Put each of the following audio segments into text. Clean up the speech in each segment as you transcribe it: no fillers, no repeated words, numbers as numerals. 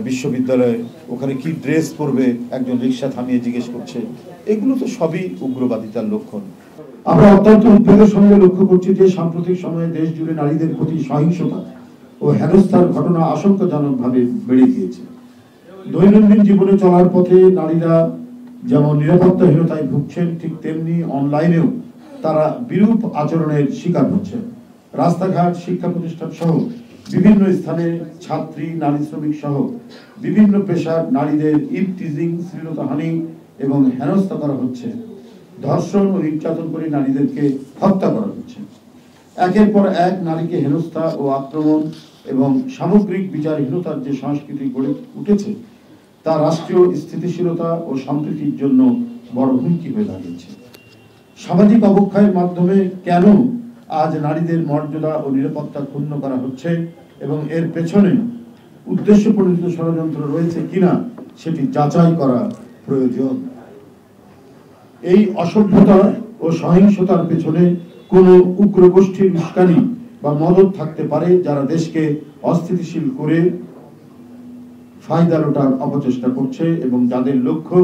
বিশ্ববিদ্যালয়ে ওখানে কি ড্রেস পরবে একজন রিক্সা থামিয়ে জিজ্ঞেস করছে, এগুলো তো সবই উগ্রবাদিতার লক্ষণ। আমরা অত্যন্ত উদ্বেগের সঙ্গে লক্ষ্য করছি যে সাম্প্রতিক সময়ে দেশ জুড়ে নারীদের প্রতি সহিংসতা ও হেনস্থার ঘটনা আশঙ্কাজনকভাবে বেড়ে গিয়েছে। দৈনন্দিন জীবনে চলার পথে নারীরা যেমন নিরাপত্তাহীনতায় ভুগছেন, ঠিক তেমনি অনলাইনেও তারা বিরূপ আচরণের শিকার হচ্ছে। রাস্তাঘাট, শিক্ষা প্রতিষ্ঠান সহ বিভিন্ন স্থানে ছাত্রী, নারী শ্রমিক সহ বিভিন্ন পেশার নারীদের ইভটিজিং, শ্লীলতাহানি এবং হেনস্থা করা হচ্ছে। ধর্ষণ ও নির্যাতন করে নারীদেরকে হত্যা করা হচ্ছে। একের পর এক নারীকে হেনস্থা ও আক্রমণ এবং সামগ্রিক বিচারহীনতার যে সংস্কৃতি গড়ে উঠেছে তা রাষ্ট্রীয় স্থিতিশীলতা ও সম্প্রীতির জন্য বড় হুমকি হয়ে দাঁড়িয়েছে। সামাজিক অবক্ষয়ের মাধ্যমে কেন আজ নারীদের মর্যাদা ও নিরাপত্তা ক্ষুণ্ণ করা হচ্ছে এবং এর পেছনে উদ্দেশ্যপ্রণোদিত ষড়যন্ত্র রয়েছে কিনা সেটি যাচাই করা প্রয়োজন। এই অসভ্যতা ও সহিংসতার পেছনে কোনো উগ্র গোষ্ঠীর উস্কানি বা মদত থাকতে পারে, যারা দেশকে অস্থিতিশীল করে ফায়দা লোটার অপচেষ্টা করছে এবং যাদের লক্ষ্য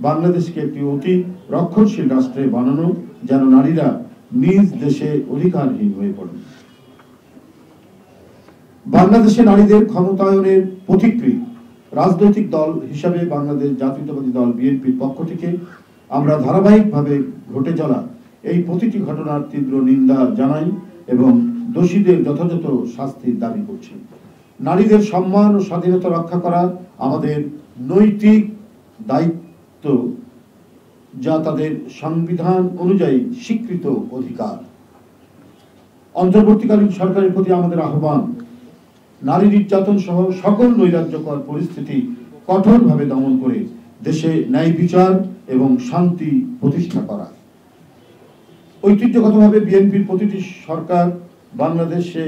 বাংলাদেশকে একটি অতি রক্ষণশীল রাষ্ট্রে বানানো, যেন নারীরা নিজ দেশে অধিকারহীন হয়ে পড়ে। বাংলাদেশে নারীদের ক্ষমতায়নের পথিকৃৎ রাজনৈতিক দল হিসাবে বাংলাদেশ জাতীয়তাবাদী দল বিএনপির পক্ষ থেকে আমরা ধারাবাহিকভাবে ঘটে চলা এই প্রতিটি ঘটনার তীব্র নিন্দা জানাই এবং দোষীদের যথাযথ শাস্তির দাবি করছি। নারীদের সম্মান ও স্বাধীনতা রক্ষা করা আমাদের নৈতিক দায়িত্ব, যা তাদের সংবিধান অনুযায়ী স্বীকৃত অধিকার। অন্তর্বর্তীকালীন সরকারের প্রতি আমাদের আহ্বান, নারী নির্যাতন সহ সকল নৈরাজ্যকর পরিস্থিতি কঠোরভাবে দমন করে দেশে ন্যায় বিচার এবং শান্তি প্রতিষ্ঠা করা। ঐতিহ্যগতভাবে বিএনপির প্রতিটি সরকার বাংলাদেশে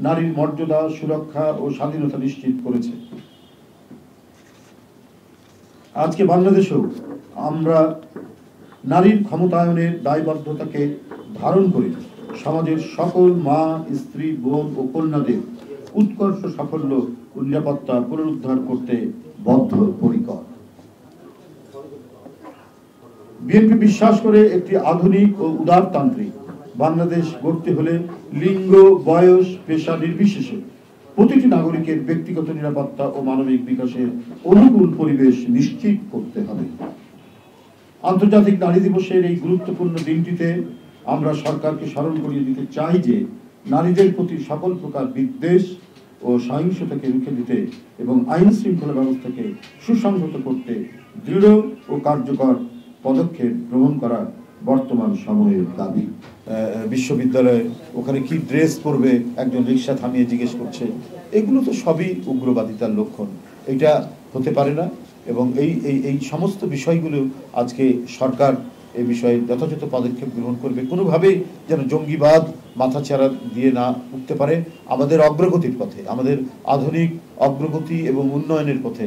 নারীর মর্যাদা, সুরক্ষা ও স্বাধীনতা নিশ্চিত করেছে। আজকে বাংলাদেশেও আমরা নারীর ক্ষমতায়নের দায়বদ্ধতাকে ধারণ করে সমাজের সকল মা, স্ত্রী, বোন ও কন্যাদের উৎকর্ষ সাফল্য ও নিরাপত্তা পুনরুদ্ধার করতে বদ্ধপরিকর। বিএনপি বিশ্বাস করে একটি আধুনিক ও উদারতান্ত্রিক বাংলাদেশ গড়তে হলে লিঙ্গ, বয়স, পেশা নির্বিশেষে প্রতিটি নাগরিকের ব্যক্তিগত নিরাপত্তা ও মানবিক বিকাশের অনুকূল পরিবেশ নিশ্চিত করতে হবে। আন্তর্জাতিক নারী দিবসের এই গুরুত্বপূর্ণ দিনটিতে আমরা সরকারকে স্মরণ করিয়ে দিতে চাই যে নারীদের প্রতি সকল প্রকার বিদ্বেষ ও সহিংসতাকে রুখে দিতে এবং আইন শৃঙ্খলা ব্যবস্থাকে সুসংহত করতে দৃঢ় ও কার্যকর পদক্ষেপ গ্রহণ করা বর্তমান সময়ের দাবি। বিশ্ববিদ্যালয়ে ওখানে কি ড্রেস পরবে একজন রিক্সা থামিয়ে জিজ্ঞেস করছে, এগুলো তো সবই উগ্রবাদিতার লক্ষণ। এটা হতে পারে না এবং এই সমস্ত বিষয়গুলো আজকে সরকার এই বিষয়ে যথাযথ পদক্ষেপ গ্রহণ করবে। কোনোভাবেই যেন জঙ্গিবাদ মাথাচাড়া দিয়ে না উঠতে পারে আমাদের অগ্রগতির পথে, আমাদের আধুনিক অগ্রগতি এবং উন্নয়নের পথে।